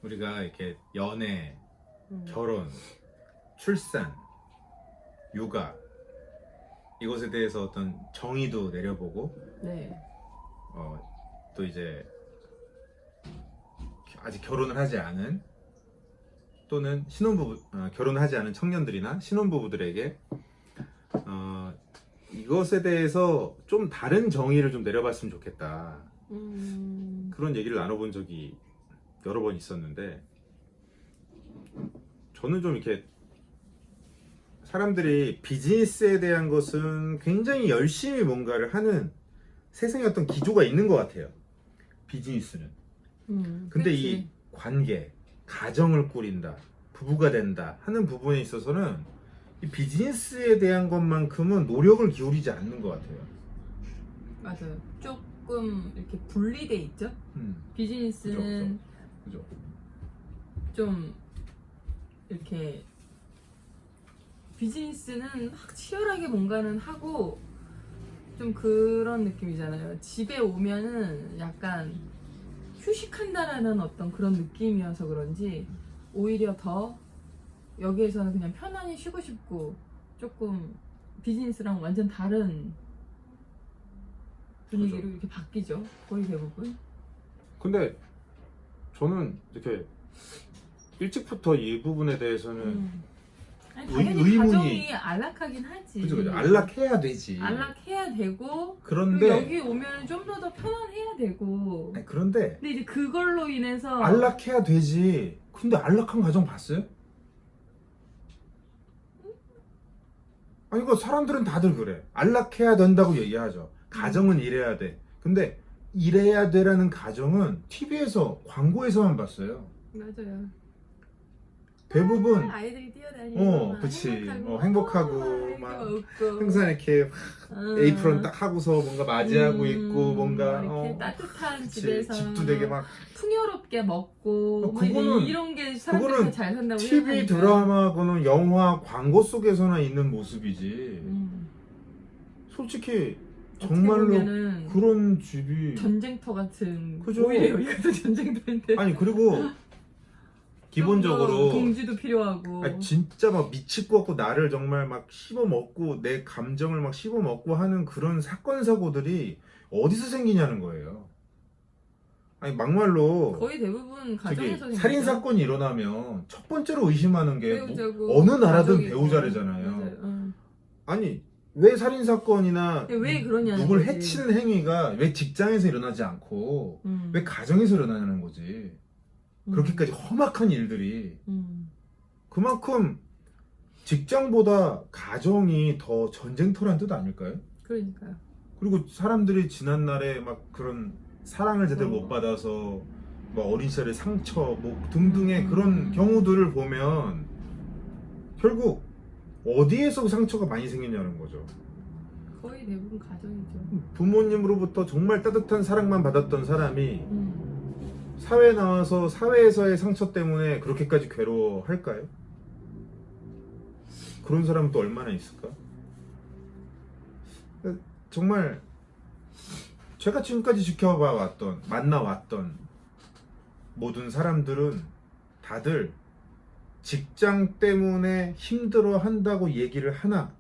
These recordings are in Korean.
우리가 이렇게 연애, 음. 결혼, 출산, 육아 이것에 대해서 어떤 정의도 내려보고 네. 또 이제 아직 결혼을 하지 않은 또는 결혼을 하지 않은 청년들이나 신혼부부들에게 이것에 대해서 좀 다른 정의를 좀 내려봤으면 좋겠다. 그런 얘기를 나눠본 적이 여러 번 있었는데, 저는 좀 이렇게 사람들이 비즈니스에 대한 것은 굉장히 열심히 뭔가를 하는 세상에 어떤 기조가 있는 것 같아요. 비즈니스는. 근데 그치. 이 관계, 가정을 꾸린다, 부부가 된다 하는 부분에 있어서는 이 비즈니스에 대한 것만큼은 노력을 기울이지 않는 것 같아요. 맞아요. 조금 이렇게 분리돼 있죠. 비즈니스는 그죠? 좀 이렇게 비즈니스는 막 치열하게 뭔가는 하고 좀 그런 느낌이잖아요. 집에 오면은 약간 휴식한다라는 어떤 그런 느낌이어서 그런지 오히려 더 여기에서는 그냥 편안히 쉬고 싶고, 조금 비즈니스랑 완전 다른 분위기로 그죠. 이렇게 바뀌죠. 거의 대부분. 근데 저는 이렇게 일찍부터 이 부분에 대해서는 아니, 당연히 의문이- 가정이 안락하긴 하지. 그죠. 안락해야 되지. 안락해야 되고, 그런데 그리고 여기 오면 좀 더 편안해야 되고. 아니, 그런데 근데 이제 그걸로 인해서 안락해야 되지. 근데 안락한 가정 봤어요? 아니, 이거 사람들은 다들 그래. 안락해야 된다고 얘기하죠. 가정은 이래야 돼. 근데 이래야 돼라는 가정은 TV에서, 광고에서만 봤어요. 맞아요. 대부분 아이들이 뛰어다니고 막 그치. 행복하고, 행복하고 이렇게 막 웃고. 항상 이렇게 에이프런 딱 하고서 뭔가 맞이하고 있고 뭔가 이렇게 따뜻한 그치. 집에서 집도 되게 막 풍요롭게 먹고 막 그거는- 이런 게 사람들이 그거는 잘 산다고 TV 생각하니까. 드라마거나 영화 광고 속에서나 있는 모습이지. 음. 솔직히 어떻게 정말로 보면은 그런 집이 전쟁터 같은. 그죠. 오히려 여기가 더 전쟁터인데. 아니 그리고 기본적으로 동지도 필요하고. 아니, 진짜 막 미칠 것 같고 나를 정말 막 씹어먹고 내 감정을 막 씹어먹고 하는 그런 사건 사고들이 어디서 생기냐는 거예요. 아니 막말로 거의 대부분 가정에서 저기 살인 사건이 일어나면 첫 번째로 의심하는 게 배우자고 어느 나라든 가족이고. 배우자래잖아요. 맞아요. 응. 아니 왜 살인 사건이나 근데 왜 그러냐는 누굴 거지. 해치는 행위가 왜 직장에서 일어나지 않고 왜 가정에서 일어나냐는 거지. 그렇게까지 험악한 일들이 그만큼 직장보다 가정이 더 전쟁터란 뜻 아닐까요? 그러니까요. 그리고 사람들이 지난날에 막 그런 사랑을 제대로 못 받아서 뭐 어린 시절에 상처 뭐 등등의 그런 경우들을 보면 결국 어디에서 상처가 많이 생기냐는 거죠. 거의 대부분 가정이죠. 부모님으로부터 정말 따뜻한 사랑만 받았던 사람이 사회에 나와서 사회에서의 상처 때문에 그렇게까지 괴로워할까요? 그런 사람은 또 얼마나 있을까? 정말 제가 지금까지 지켜봐 왔던, 만나왔던 모든 사람들은 다들 직장 때문에 힘들어 한다고 얘기를 하나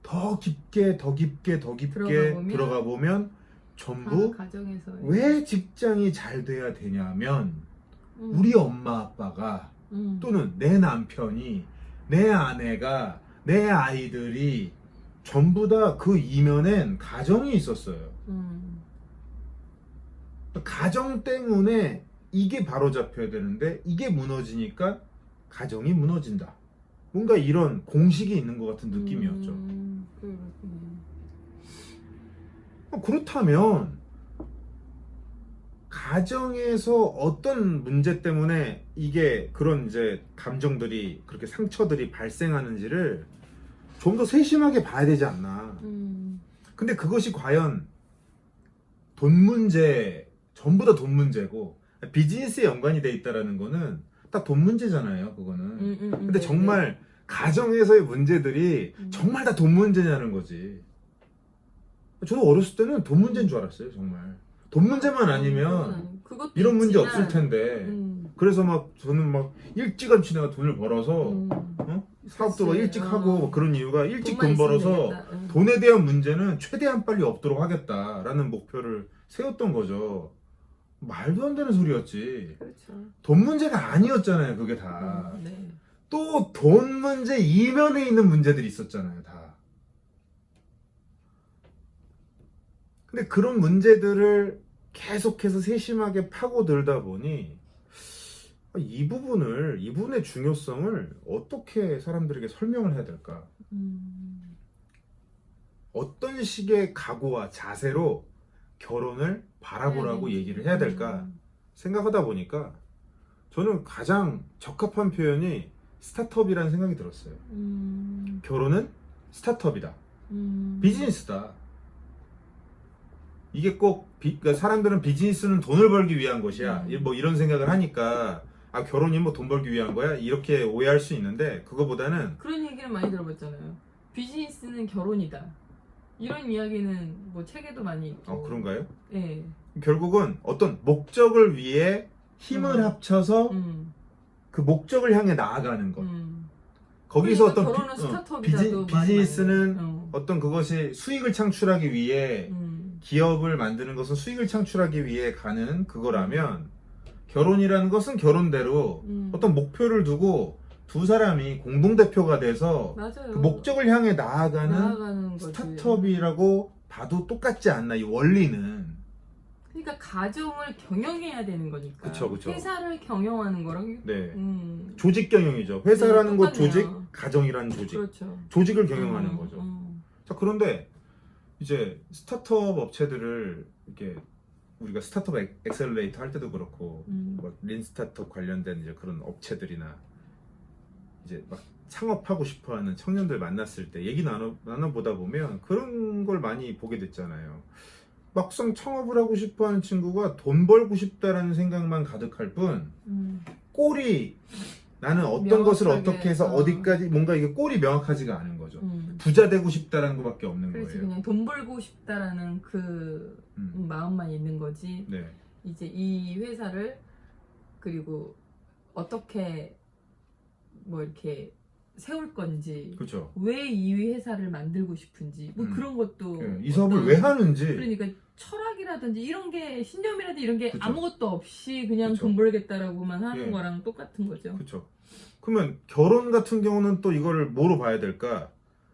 더 깊게 들어가 보면 전부 가정에서 왜 직장이 잘 돼야 되냐면 우리 엄마 아빠가 또는 내 남편이, 내 아내가, 내 아이들이 전부 다 그 이면엔 가정이 있었어요. 가정 때문에 이게 바로잡혀야 되는데 이게 무너지니까 가정이 무너진다. 뭔가 이런 공식이 있는 것 같은 느낌이었죠. 그렇다면 가정에서 어떤 문제 때문에 이게 그런 이제 감정들이 그렇게 상처들이 발생하는지를 좀 더 세심하게 봐야 되지 않나. 근데 그것이 과연 돈 문제, 전부 다 돈 문제고 비즈니스에 연관이 돼 있다라는 거는 딱 돈 문제잖아요. 그거는. 근데 정말 가정에서의 문제들이 정말 다 돈 문제냐는 거지. 저도 어렸을 때는 돈 문제인 줄 알았어요. 정말 돈 문제만 아니면 그것도 이런 문제 있지만, 없을 텐데. 그래서 막 저는 막 일찌감치 내가 돈을 벌어서 사업도 막 그치. 일찍 하고 막 그런 이유가 일찍 돈만 돈 있으면 벌어서 되겠다. 돈에 대한 문제는 최대한 빨리 없도록 하겠다라는 목표를 세웠던 거죠. 말도 안 되는 소리였지. 그렇죠. 돈 문제가 아니었잖아요, 그게 다. 네. 또 돈 문제 이면에 있는 문제들이 있었잖아요, 다. 근데 그런 문제들을 계속해서 세심하게 파고들다 보니 이분의 중요성을 어떻게 사람들에게 설명을 해야 될까? 어떤 식의 각오와 자세로 결혼을 바라보라고 얘기를 해야 될까 생각하다 보니까 저는 가장 적합한 표현이 스타트업이라는 생각이 들었어요. 결혼은 스타트업이다. 비즈니스다. 이게 꼭 그러니까 사람들은 비즈니스는 돈을 벌기 위한 것이야. 뭐 이런 생각을 하니까 결혼이 뭐 돈 벌기 위한 거야? 이렇게 오해할 수 있는데 그거보다는 그런 얘기를 많이 들어봤잖아요. 비즈니스는 결혼이다. 이런 이야기는 뭐 책에도 많이 있고. 그런가요? 네. 결국은 어떤 목적을 위해 힘을 합쳐서 그 목적을 향해 나아가는 것. 거기서 그러니까 어떤 결혼은 스타트업이다도 비즈니스는 어떤 그것이 수익을 창출하기 위해 기업을 만드는 것은 수익을 창출하기 위해 가는 그거라면 결혼이라는 것은 결혼대로 어떤 목표를 두고 두 사람이 공동대표가 돼서 맞아요. 그 목적을 향해 나아가는 거지. 스타트업이라고 봐도 똑같지 않나, 이 원리는. 그러니까 가정을 경영해야 되는 거니까. 그쵸. 회사를 경영하는 거랑 네. 조직 경영이죠. 회사라는 것 똑같네요. 조직, 가정이라는 조직. 그렇죠. 조직을 경영하는 거죠. 자, 그런데 이제 스타트업 업체들을 이렇게 우리가 스타트업 엑셀레이터 할 때도 그렇고 뭐 린 스타트업 관련된 이제 그런 업체들이나 이제 막 창업하고 싶어하는 청년들 만났을 때 얘기 나눠보다 보면 그런 걸 많이 보게 됐잖아요. 막상 창업을 하고 싶어하는 친구가 돈 벌고 싶다라는 생각만 가득할 뿐 꼴이 나는 어떤 것을 어떻게 해서 어디까지 뭔가 이게 꼴이 명확하지가 않은 거죠. 부자 되고 싶다라는 것밖에 없는 그렇지, 거예요. 그냥 돈 벌고 싶다라는 그 마음만 있는 거지. 네. 이제 이 회사를 그리고 어떻게 뭐 이렇게 세울 건지, 그렇죠. 왜 이 회사를 만들고 싶은지, 뭐 그런 것도 이 사업을 왜 하는지. 그러니까 철학이라든지 이런 게 신념이라든지 이런 게 그쵸. 아무것도 없이 그냥 그쵸. 돈 벌겠다라고만 하는 예. 거랑 똑같은 거죠. 그렇죠. 그러면 결혼 같은 경우는 또 이거를 뭐로 봐야 될까?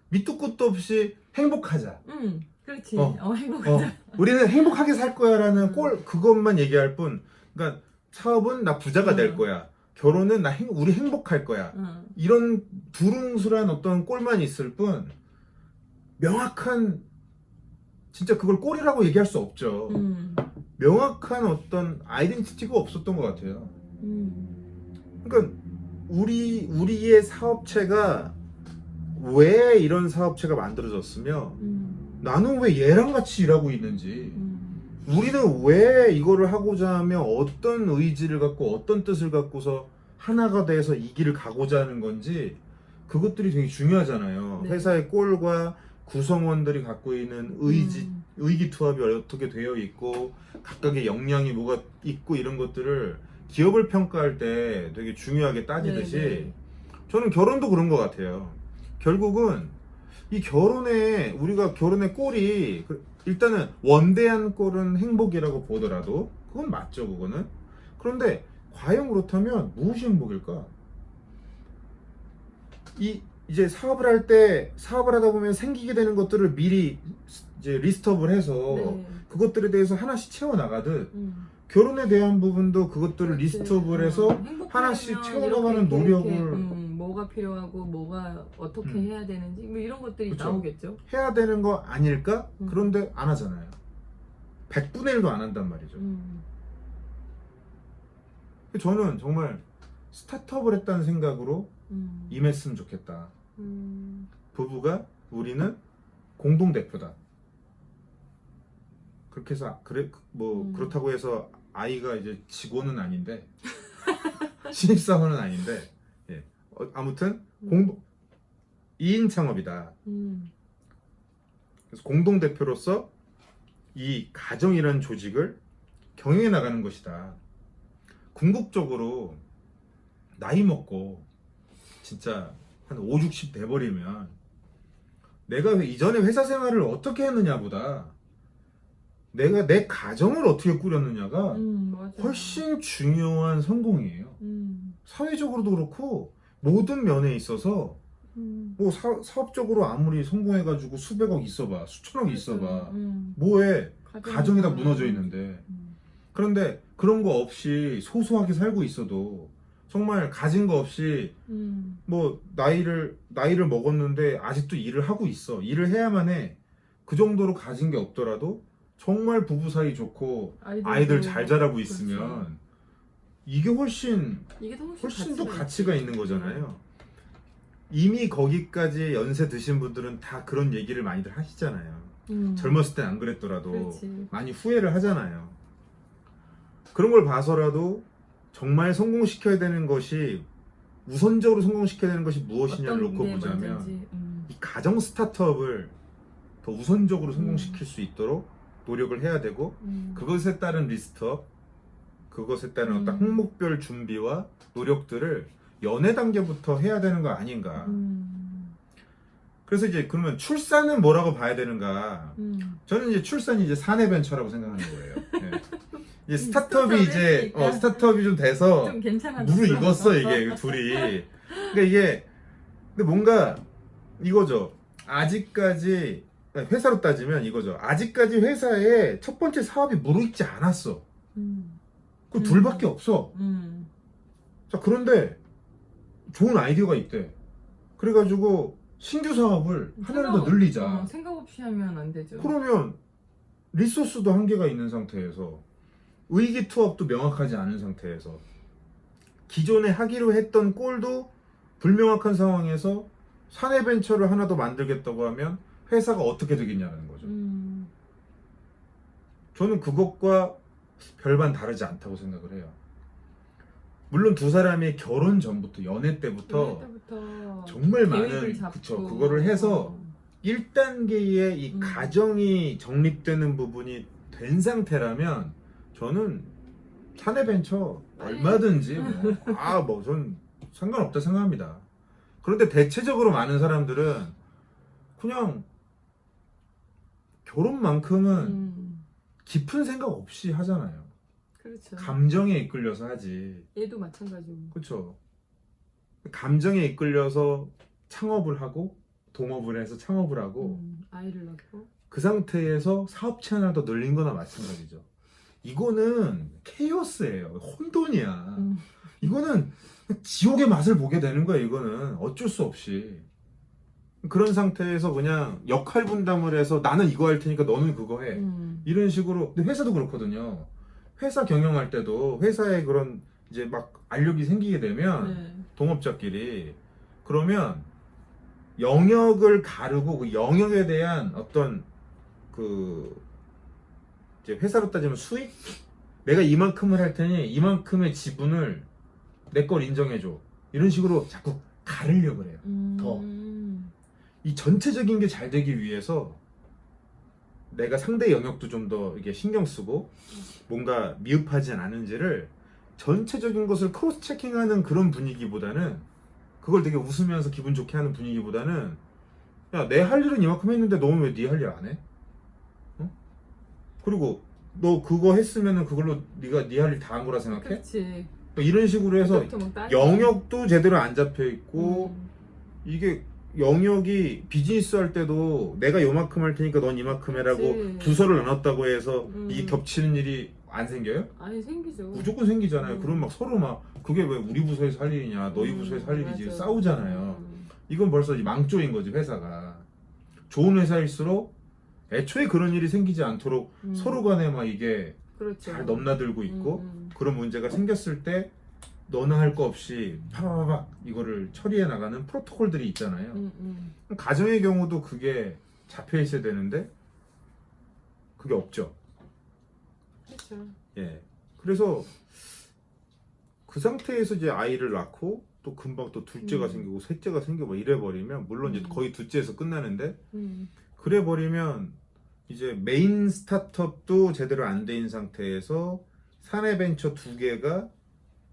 밑도 끝도 없이 행복하자. 그렇지. 어. 행복하자. 우리는 행복하게 살 거야라는 꼴 그것만 얘기할 뿐. 그러니까 사업은 나 부자가 될 거야. 결혼은 우리 행복할 거야. 이런 두루뭉술한 어떤 꼴만 있을 뿐 명확한 진짜 그걸 꼴이라고 얘기할 수 없죠. 명확한 어떤 아이덴티티가 없었던 것 같아요. 그러니까 우리의 사업체가 왜 이런 사업체가 만들어졌으며 나는 왜 얘랑 같이 일하고 있는지 우리는 왜 이거를 하고자 하며 어떤 의지를 갖고 어떤 뜻을 갖고서 하나가 돼서 이 길을 가고자 하는 건지 그것들이 되게 중요하잖아요. 네. 회사의 꼴과 구성원들이 갖고 있는 의기투합이 어떻게 되어 있고 각각의 역량이 뭐가 있고 이런 것들을 기업을 평가할 때 되게 중요하게 따지듯이 네. 저는 결혼도 그런 것 같아요. 결국은 이 우리가 결혼의 꼴이 일단은 원대한 꼴은 행복이라고 보더라도 그건 맞죠, 그거는. 그런데 과연 그렇다면 무엇이 행복일까? 이제 사업을 하다 보면 생기게 되는 것들을 미리 이제 리스트업을 해서 네. 그것들에 대해서 하나씩 채워 나가듯 결혼에 대한 부분도 그것들을 그렇지. 리스트업을 해서 하나씩 채워나가는 노력을 뭐가 필요하고 뭐가 어떻게 해야 되는지 뭐 이런 것들이 그쵸. 나오겠죠. 해야 되는 거 아닐까? 그런데 안 하잖아요. 100분의 1도 안 한단 말이죠. 저는 정말 스타트업을 했다는 생각으로 임했으면 좋겠다. 부부가 우리는 공동대표다. 그렇게 해서 그렇다고 해서 아이가 이제 직원은 아닌데 신입사원은 아닌데 아무튼 2인 창업이다. 그래서 공동대표로서 이 가정이라는 조직을 경영해 나가는 것이다. 궁극적으로 나이 먹고 진짜 한 5, 60 돼버리면 내가 이전에 회사 생활을 어떻게 했느냐보다 내가 내 가정을 어떻게 꾸렸느냐가 맞아. 훨씬 중요한 성공이에요. 사회적으로도 그렇고 모든 면에 있어서 뭐 사업적으로 아무리 성공해가지고 수백억 있어봐, 수천억 있어봐, 뭐해? 가정이 다 무너져 있는데. 그런데 그런 거 없이 소소하게 살고 있어도 정말 가진 거 없이 뭐 나이를 먹었는데 아직도 일을 하고 있어. 일을 해야만 해. 그 정도로 가진 게 없더라도 정말 부부 사이 좋고 아이들 잘 자라고 있으면 이게 훨씬 더 가치가 있는 거잖아요. 이미 거기까지 연세 드신 분들은 다 그런 얘기를 많이들 하시잖아요. 젊었을 땐 안 그랬더라도 그렇지. 많이 후회를 하잖아요. 그런 걸 봐서라도 정말 성공시켜야 되는 것이, 우선적으로 성공시켜야 되는 것이 무엇이냐를 놓고 보자면 이 가정 스타트업을 더 우선적으로 성공시킬 수 있도록 노력을 해야 되고, 그것에 따른 리스트업, 그것에 따른 어떤 항목별 준비와 노력들을 연애 단계부터 해야 되는 거 아닌가. 그래서 이제 그러면 출산은 뭐라고 봐야 되는가? 저는 이제 출산이 이제 사내 벤처라고 생각하는 거예요. 네. 이제 스타트업이 이제 스타트업이 좀 돼서 좀 괜찮았어. 물을 익었어 이게 둘이. 그러니까 이게 근데 뭔가 이거죠. 아직까지 회사로 따지면 이거죠. 아직까지 회사에 첫 번째 사업이 무르익지 않았어. 그 둘밖에 없어. 자, 그런데 좋은 아이디어가 있대. 그래가지고 신규 사업을 하나를 더 늘리자. 생각 없이 하면 안 되죠. 그러면 리소스도 한계가 있는 상태에서, 의기투합도 명확하지 않은 상태에서, 기존에 하기로 했던 꼴도 불명확한 상황에서 사내 벤처를 하나 더 만들겠다고 하면 회사가 어떻게 되겠냐는 거죠. 저는 그것과 별반 다르지 않다고 생각을 해요. 물론 두 사람이 결혼 전부터, 연애 때부터 정말 많은, 그쵸, 그거를 해서 1단계의 이 가정이 정립되는 부분이 된 상태라면 저는 사내 벤처 얼마든지 전 상관없다 생각합니다. 그런데 대체적으로 많은 사람들은 그냥 결혼만큼은 깊은 생각 없이 하잖아요. 그렇죠. 감정에 이끌려서 하지. 얘도 마찬가지고. 그렇죠. 감정에 이끌려서 창업을 하고, 동업을 해서 창업을 하고, 아이를 낳고, 그 상태에서 사업체 하나 더 늘린 거나 마찬가지죠. 이거는 케이오스예요. 혼돈이야. 이거는 지옥의 맛을 보게 되는 거야. 이거는 어쩔 수 없이. 그런 상태에서 그냥 역할 분담을 해서 나는 이거 할 테니까 너는 그거 해. 이런 식으로. 근데 회사도 그렇거든요. 회사 경영할 때도 회사에 그런 이제 막 알력이 생기게 되면 동업자끼리, 그러면 영역을 가르고 그 영역에 대한 어떤 그 이제 회사로 따지면 수익? 내가 이만큼을 할 테니 이만큼의 지분을 내 걸 인정해줘. 이런 식으로 자꾸 가르려고 해요. 더. 이 전체적인 게 잘 되기 위해서 내가 상대 영역도 좀 더 이게 신경 쓰고 뭔가 미흡하지 않은지를 전체적인 것을 크로스 체킹하는 그런 분위기보다는, 그걸 되게 웃으면서 기분 좋게 하는 분위기보다는, 야, 내 할 일은 이만큼 했는데 너는 왜 네 할 일 안 해? 그리고 너 그거 했으면은 그걸로 네가 네 할 일 다 한 거라 생각해? 그렇지. 이런 식으로 해서 영역도 제대로 안 잡혀 있고, 이게 영역이 비즈니스 할 때도 내가 요만큼 할 테니까 넌 이만큼 해라고 부서를 나눴다고 해서 이게 겹치는 일이 안 생겨요? 아니, 생기죠. 무조건 생기잖아요. 그럼 막 서로 막 그게 왜 우리 부서에서 할 일이냐, 너희 부서에서 할 일이지, 맞아. 싸우잖아요. 이건 벌써 이 망조인 거지, 회사가. 좋은 회사일수록 애초에 그런 일이 생기지 않도록 서로 간에 막 이게 그렇죠. 잘 넘나들고 있고, 그런 문제가 생겼을 때 너나 할 거 없이 파바바박 이거를 처리해 나가는 프로토콜들이 있잖아요. 가정의 경우도 그게 잡혀 있어야 되는데 그게 없죠. 그렇죠. 예. 그래서 그 상태에서 이제 아이를 낳고 또 금방 또 둘째가 생기고 셋째가 생기고 뭐 이래 버리면, 물론 이제 거의 둘째에서 끝나는데, 그래 버리면 이제 메인 스타트업도 제대로 안 된 상태에서 사내벤처 2개가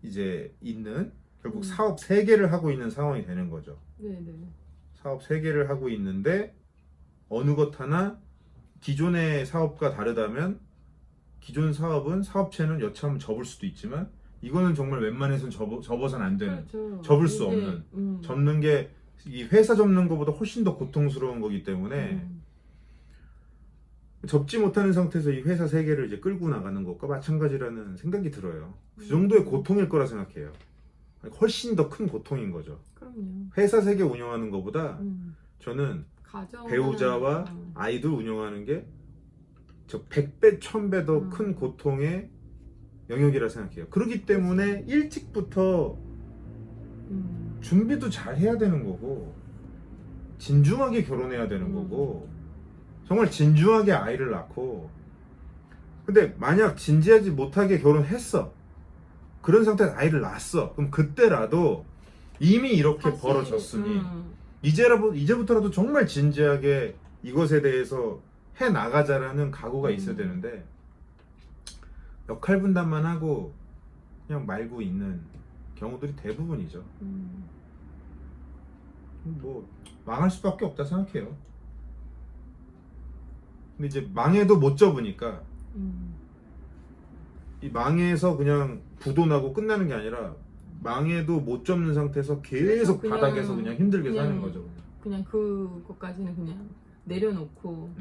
이제 있는 결국 음. 사업 3개를 하고 있는 상황이 되는 거죠. 네네. 사업 3개를 하고 있는데 어느 것 하나 기존의 사업과 다르다면 기존 사업은 사업체는 여차하면 접을 수도 있지만 이거는 정말 웬만해서는 접어서는 안 되는 그렇죠. 접을 수 이게, 없는 접는 게 이 회사 접는 것보다 훨씬 더 고통스러운 거기 때문에 음. 접지 못하는 상태에서 이 회사 3개를 이제 끌고 나가는 것과 마찬가지라는 생각이 들어요. 그 정도의 고통일 거라 생각해요. 훨씬 더 큰 고통인 거죠. 그럼요. 회사 3개 운영하는 것보다 음. 저는 가정 배우자와 아이들 운영하는 게 저 100배, 1000배 더 큰 고통의 영역이라 생각해요. 그렇기 때문에 일찍부터 준비도 잘 해야 되는 거고 진중하게 결혼해야 되는 거고 정말 진중하게 아이를 낳고 근데 만약 진지하지 못하게 결혼했어 그런 상태에서 아이를 낳았어 그럼 그때라도 이미 이렇게 다시, 벌어졌으니 이제부터라도 정말 진지하게 이것에 대해서 해 나가자라는 각오가 있어야 되는데 역할 분담만 하고 그냥 말고 있는 경우들이 대부분이죠. 뭐 망할 수밖에 없다 생각해요. 근데 이제 망해도 못 접으니까 이 망해서 그냥 부도 나고 끝나는 게 아니라 망해도 못 접는 상태에서 계속 그냥- 바닥에서 그냥 힘들게 그냥- 사는 거죠. 그냥 그것까지는 그냥 내려놓고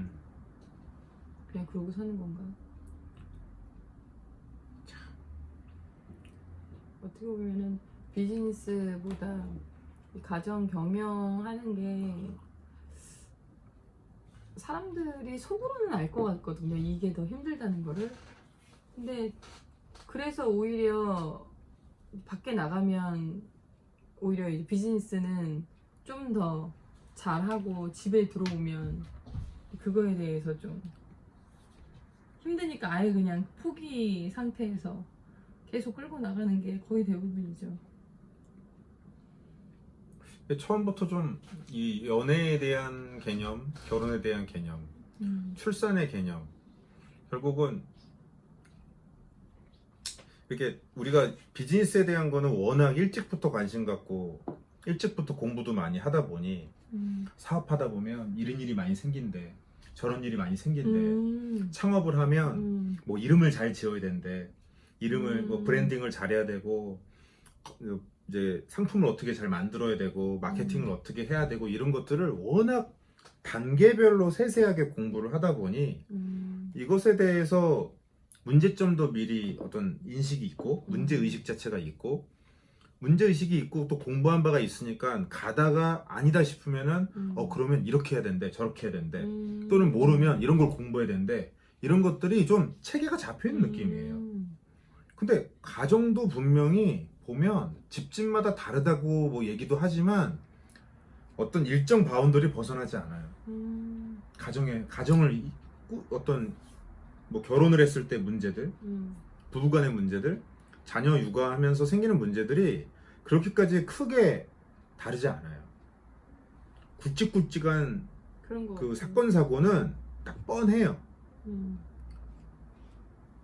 그냥 그러고 사는 건가? 어떻게 보면은 비즈니스보다 이 가정 경영하는 게 사람들이 속으로는 알 것 같거든요. 이게 더 힘들다는 거를. 근데 그래서 오히려 밖에 나가면 오히려 이제 비즈니스는 좀 더 잘하고 집에 들어오면 그거에 대해서 좀 힘드니까 아예 그냥 포기 상태에서 계속 끌고 나가는 게 거의 대부분이죠. 처음부터 좀 이 연애에 대한 개념, 결혼에 대한 개념, 출산의 개념 결국은 이렇게 우리가 비즈니스에 대한 거는 워낙 일찍부터 관심 갖고 일찍부터 공부도 많이 하다 보니 사업하다 보면 이런 일이 많이 생긴대 저런 일이 많이 생긴대 창업을 하면 뭐 이름을 잘 지어야 된대 이름을 뭐 브랜딩을 잘해야 되고 이제 상품을 어떻게 잘 만들어야 되고 마케팅을 어떻게 해야 되고 이런 것들을 워낙 단계별로 세세하게 공부를 하다 보니 이것에 대해서 문제점도 미리 어떤 인식이 있고 문제의식 자체가 있고 문제의식이 있고 또 공부한 바가 있으니까 가다가 아니다 싶으면은 그러면 이렇게 해야 된대 저렇게 해야 된대 또는 모르면 이런 걸 공부해야 된대 이런 것들이 좀 체계가 잡혀있는 느낌이에요. 근데 가정도 분명히 보면 집집마다 다르다고 뭐 얘기도 하지만 어떤 일정 바운더리 벗어나지 않아요. 가정을 어떤 뭐 결혼을 했을 때 문제들, 부부간의 문제들, 자녀 육아하면서 생기는 문제들이 그렇게까지 크게 다르지 않아요. 굵직굵직한 그런 거 그 같아요. 사건 사고는 딱 뻔해요.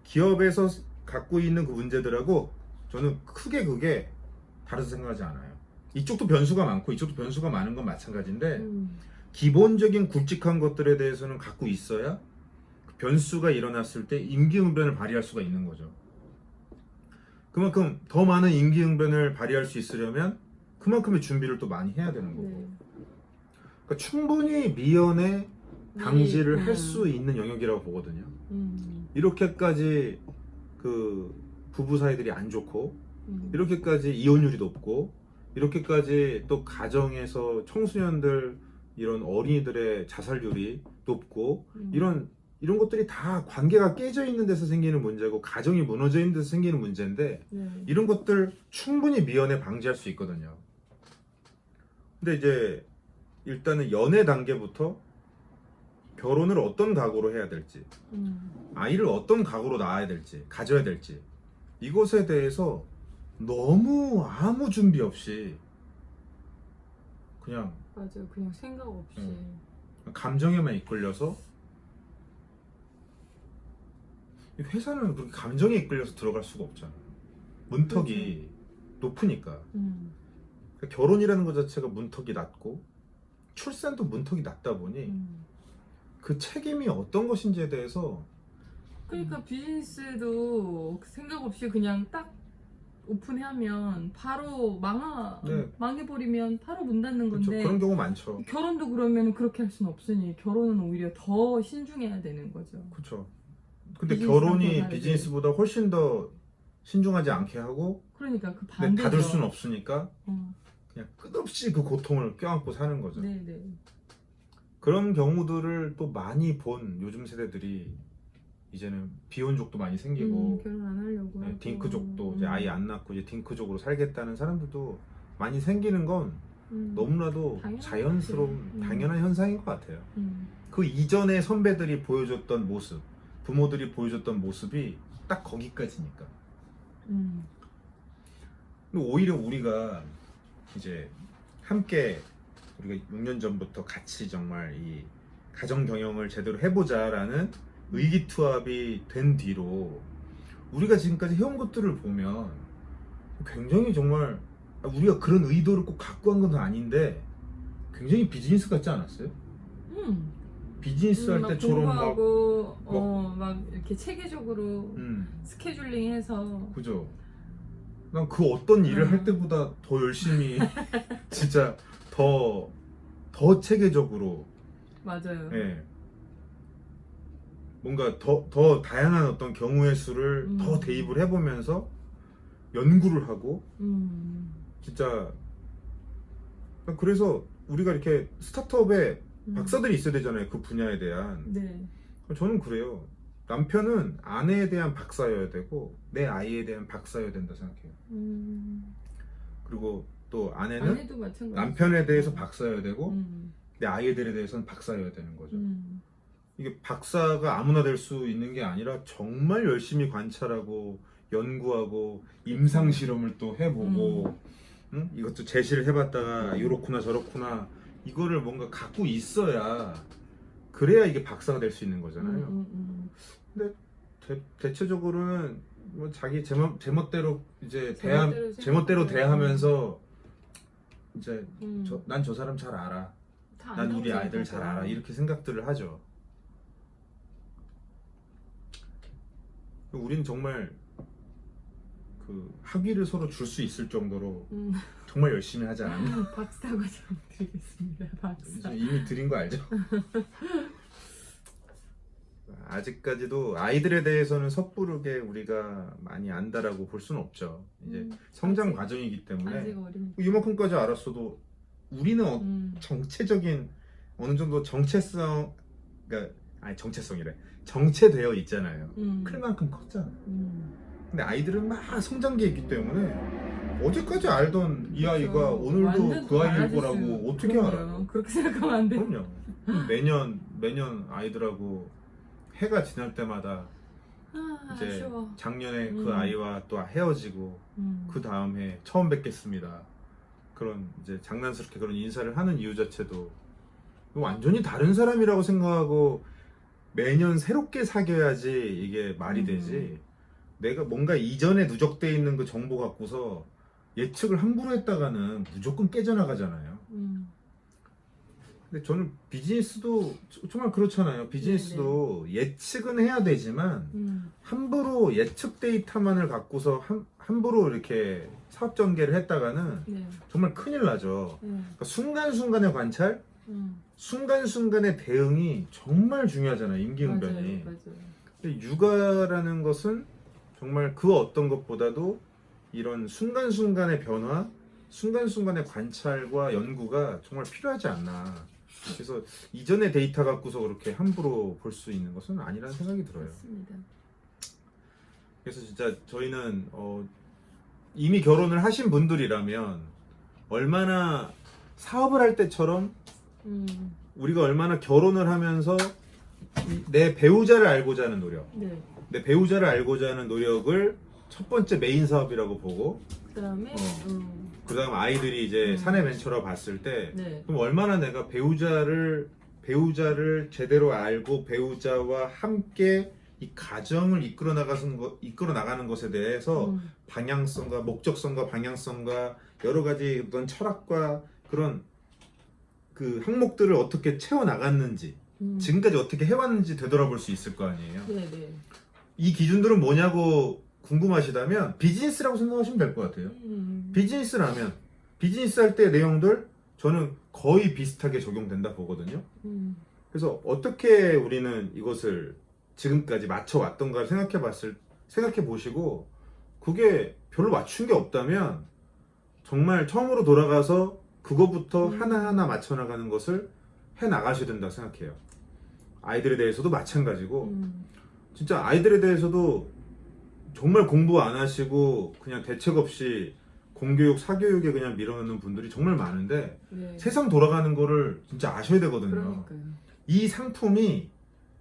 기업에서 갖고 있는 그 문제들하고 저는 크게 그게 다르다 생각하지 않아요. 이쪽도 변수가 많고 이쪽도 변수가 많은 건 마찬가지인데 기본적인 굵직한 것들에 대해서는 갖고 있어야 변수가 일어났을 때 임기응변을 발휘할 수가 있는 거죠. 그만큼 더 많은 임기응변을 발휘할 수 있으려면 그만큼의 준비를 또 많이 해야 되는 거고 그러니까 충분히 미연에 방지를 할 수 있는 영역이라고 보거든요. 이렇게까지 그 부부 사이들이 안 좋고 이렇게까지 이혼율이 높고 이렇게까지 또 가정에서 청소년들 이런 어린이들의 자살률이 높고 이런 것들이 다 관계가 깨져 있는 데서 생기는 문제고 가정이 무너져 있는 데서 생기는 문제인데 이런 것들 충분히 미연에 방지할 수 있거든요. 근데 이제 일단은 연애 단계부터 결혼을 어떤 각오로 해야 될지 아이를 어떤 각오로 낳아야 될지 가져야 될지 이것에 대해서 너무 아무 준비 없이 그냥 맞아요. 그냥 생각 없이 감정에만 이끌려서 이 회사는 그렇게 감정에 이끌려서 들어갈 수가 없잖아. 문턱이 높으니까. 그러니까 결혼이라는 것 자체가 문턱이 낮고 출산도 문턱이 낮다 보니 그 책임이 어떤 것인지에 대해서 그러니까 비즈니스도 생각 없이 그냥 딱 오픈하면 바로 네. 망해버리면 바로 문 닫는 그렇죠. 건데 그런 경우 많죠. 결혼도 그러면 그렇게 할 수는 없으니 결혼은 오히려 더 신중해야 되는 거죠. 그렇죠. 근데 비즈니스랑 결혼이 다르지. 비즈니스보다 훨씬 더 신중하지 않게 하고 그러니까 그 근데 반대죠. 닫을 수는 없으니까 어. 그냥 끝없이 그 고통을 껴안고 사는 거죠. 네네. 그런 경우들을 또 많이 본 요즘 세대들이 이제는 비혼족도 많이 생기고 결혼 안 하려고 네, 하고. 딩크족도 이제 아이 안 낳고 이제 딩크족으로 살겠다는 사람들도 많이 생기는 건 너무나도 당연하지. 자연스러운 당연한 현상인 것 같아요. 음. 그 이전에 선배들이 보여줬던 모습, 부모들이 보여줬던 모습이 딱 거기까지니까. 음. 근데 오히려 우리가 이제 함께 우리가 6년 전부터 같이 정말 이 가정 경영을 제대로 해보자라는 의기투합이 된 뒤로 우리가 지금까지 해온 것들을 보면 굉장히 정말 우리가 그런 의도를 꼭 갖고 한 건 아닌데 굉장히 비즈니스 같지 않았어요? 비즈니스 할 막 때처럼 막 공부하고 막 이렇게 체계적으로 음, 스케줄링해서 그죠? 난 그 어떤 일을 음. 할 때보다 더 열심히 진짜 더 체계적으로 맞아요. 예. 뭔가 더 다양한 어떤 경우의 수를 더 대입을 해보면서 연구를 하고 진짜 그래서 우리가 이렇게 스타트업에 박사들이 있어야 되잖아요. 그 분야에 대한. 네. 저는 그래요. 남편은 아내에 대한 박사여야 되고 내 아이에 대한 박사여야 된다 생각해요. 그리고 또 아내는 아내도 마찬가지. 남편에 대해서 박사여야 되고 음. 내 아이들에 대해서는 박사여야 되는 거죠. 이게 박사가 아무나 될 수 있는 게 아니라 정말 열심히 관찰하고 연구하고 임상 실험을 또 해보고 응? 이것도 제시를 해봤다가 이렇구나 저렇구나 이거를 뭔가 갖고 있어야 그래야 이게 박사가 될 수 있는 거잖아요. 근데 대체적으로는 뭐 자기 제멋대로 이제 제멋대로 대하면서 이제 난 저 사람 잘 알아. 난 우리 아이들 잘 알아. 이렇게 생각들을 하죠. 우리는 정말 그 학위를 서로 줄 수 있을 정도로 정말 열심히 하지 않았나? 박사 과정 드리겠습니다. 박사. 이미 드린 거 알죠? 아직까지도 아이들에 대해서는 섣부르게 우리가 많이 안다라고 볼 수는 없죠. 이제 성장 아직, 과정이기 때문에 아직 어리니까. 이만큼까지 알았어도 우리는 정체적인 어느 정도 정체성, 그러니까 아니 정체성이래. 정체되어 있잖아요. 클 만큼 컸잖아. 근데 아이들은 막 성장기에 있기 때문에 어제까지 알던 이 아이가 그렇죠. 오늘도 완전 그 아이일 달라질 거라고 수- 어떻게 그럼요. 알아? 그렇게 생각하면 안 돼. 그럼요. 매년 아이들하고 해가 지날 때마다 이제 아쉬워. 작년에 그 아이와 또 헤어지고 그 다음 해 처음 뵙겠습니다. 그런 이제 장난스럽게 그런 인사를 하는 이유 자체도 완전히 다른 사람이라고 생각하고 매년 새롭게 사귀어야지 이게 말이 되지. 내가 뭔가 이전에 누적되어 있는 그 정보 갖고서 예측을 함부로 했다가는 무조건 깨져나가잖아요. 근데 저는 비즈니스도 정말 그렇잖아요. 비즈니스도 예측은 해야 되지만 함부로 예측 데이터만을 갖고서 함부로 이렇게 사업 전개를 했다가는 네. 정말 큰일 나죠. 네. 그러니까 순간순간의 관찰, 순간순간의 대응이 정말 중요하잖아요. 임기응변이. 맞아요. 근데 육아라는 것은 정말 그 어떤 것보다도 이런 순간순간의 변화, 순간순간의 관찰과 연구가 정말 필요하지 않나. 그래서 이전의 데이터 갖고서 그렇게 함부로 볼 수 있는 것은 아니라는 생각이 들어요. 맞습니다. 그래서 진짜 저희는 이미 결혼을 하신 분들이라면 얼마나 사업을 할 때처럼 우리가 얼마나 결혼을 하면서 내 배우자를 알고자 하는 노력, 네. 내 배우자를 알고자 하는 노력을 첫 번째 메인 사업이라고 보고 그다음에 그 다음 아이들이 이제 사내 벤처라고 봤을 때 네. 그럼 얼마나 내가 배우자를 제대로 알고 배우자와 함께 이 가정을 이끌어 나가는 것에 대해서 음. 방향성과 목적성과 방향성과 여러 가지 어떤 철학과 그런 그 항목들을 어떻게 채워 나갔는지 지금까지 어떻게 해왔는지 되돌아볼 수 있을 거 아니에요. 네네. 이 기준들은 뭐냐고 궁금하시다면 비즈니스라고 생각하시면 될 것 같아요. 비즈니스라면 비즈니스 할 때 내용들 저는 거의 비슷하게 적용된다 보거든요. 그래서 어떻게 우리는 이것을 지금까지 맞춰왔던가 생각해 보시고 그게 별로 맞춘 게 없다면 정말 처음으로 돌아가서 그거부터 하나하나 맞춰 나가는 것을 해 나가셔야 된다 생각해요. 아이들에 대해서도 마찬가지고 진짜 아이들에 대해서도 정말 공부 안 하시고 그냥 대책 없이 공교육, 사교육에 그냥 밀어넣는 분들이 정말 많은데 네. 세상 돌아가는 거를 진짜 아셔야 되거든요. 그러니까요. 이 상품이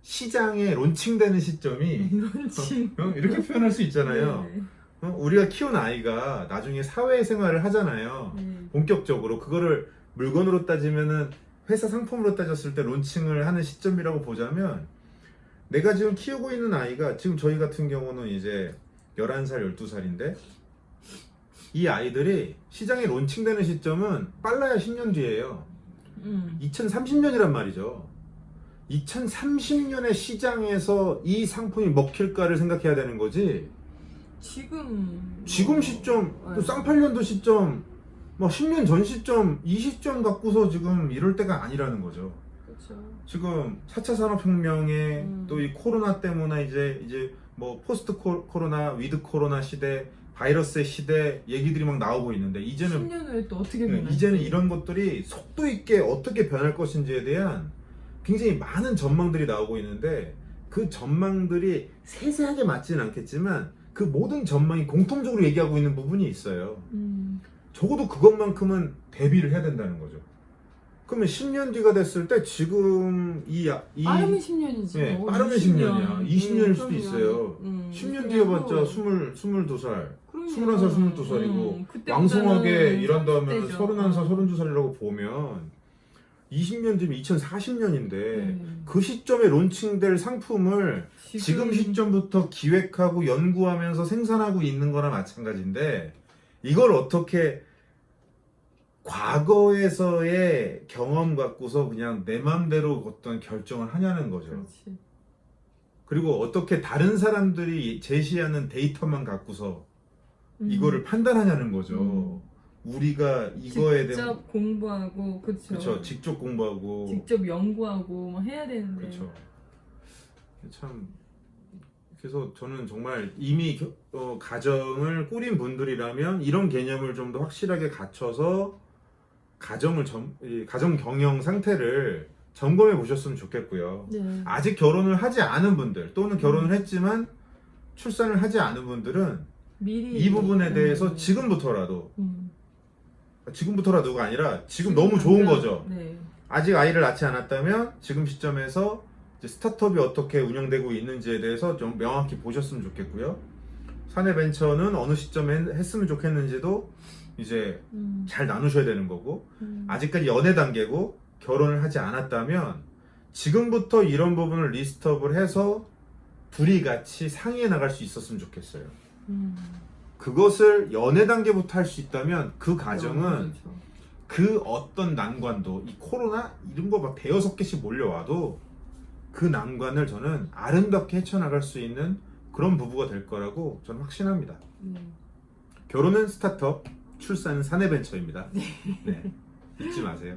시장에 론칭되는 시점이 론칭. 이렇게 표현할 수 있잖아요. 네. 우리가 키운 아이가 나중에 사회생활을 하잖아요. 네. 본격적으로 그거를 물건으로 따지면은 회사 상품으로 따졌을 때 론칭을 하는 시점이라고 보자면 내가 지금 키우고 있는 아이가 지금 저희 같은 경우는 이제 11살, 12살인데 이 아이들이 시장에 론칭되는 시점은 빨라야 10년 뒤예요. 2030년이란 말이죠. 2030년의 시장에서 이 상품이 먹힐까를 생각해야 되는 거지. 지금 시점, 또 쌍팔년도 시점, 뭐 10년 전 시점, 이 시점 갖고서 지금 이럴 때가 아니라는 거죠. 그렇죠. 지금 4차 산업혁명에 또 이 코로나 때문에 이제 뭐 포스트 코로나, 위드 코로나 시대, 바이러스의 시대 얘기들이 막 나오고 있는데 이제는 10년 후에 또 어떻게 변할지. 이제는 이런 것들이 속도 있게 어떻게 변할 것인지에 대한 굉장히 많은 전망들이 나오고 있는데 그 전망들이 세세하게 맞지는 않겠지만 그 모든 전망이 공통적으로 얘기하고 있는 부분이 있어요. 적어도 그것만큼은 대비를 해야 된다는 거죠. 그러면 10년 뒤가 됐을 때 지금 빠르면 10년이지. 네, 빠르면 10년이야. 20년일 수도 있어요. 10년 뒤에 봤자 22살, 21살, 22살이고 왕성하게 일한다 하면 31살, 32살이라고 보면 20년 뒤면 2040년인데 그 시점에 론칭될 상품을 지금 시점부터 기획하고 연구하면서 생산하고 있는 거나 마찬가지인데 이걸 어떻게 과거에서의 경험 갖고서 그냥 내 맘대로 어떤 결정을 하냐는 거죠. 그렇지. 그리고 어떻게 다른 사람들이 제시하는 데이터만 갖고서 이거를 판단하냐는 거죠. 우리가 이거에 대한 직접 공부하고 그렇죠. 직접 공부하고 직접 연구하고 뭐 해야 되는데. 그렇죠. 참 그래서 저는 정말 이미 가정을 꾸린 분들이라면 이런 개념을 좀 더 확실하게 갖춰서 가정 경영 상태를 점검해 보셨으면 좋겠고요. 네. 아직 결혼을 하지 않은 분들 또는 결혼을 했지만 출산을 하지 않은 분들은 미리 이 부분에 대해서 지금부터라도가 아니라 지금 너무 좋은 거죠. 네. 아직 아이를 낳지 않았다면 지금 시점에서 이제 스타트업이 어떻게 운영되고 있는지에 대해서 좀 명확히 보셨으면 좋겠고요. 사내벤처는 어느 시점에 했으면 좋겠는지도 이제 잘 나누셔야 되는 거고 아직까지 연애 단계고 결혼을 하지 않았다면 지금부터 이런 부분을 리스트업을 해서 둘이 같이 상의해 나갈 수 있었으면 좋겠어요. 그것을 연애 단계부터 할 수 있다면 그 가정은 그렇죠. 그 어떤 난관도 이 코로나 이런 거 막 대여섯 개씩 몰려와도 그 난관을 저는 아름답게 헤쳐나갈 수 있는 그런 부부가 될 거라고 저는 확신합니다. 결혼은 스타트업, 출산은 사내벤처입니다. 네, 잊지 마세요.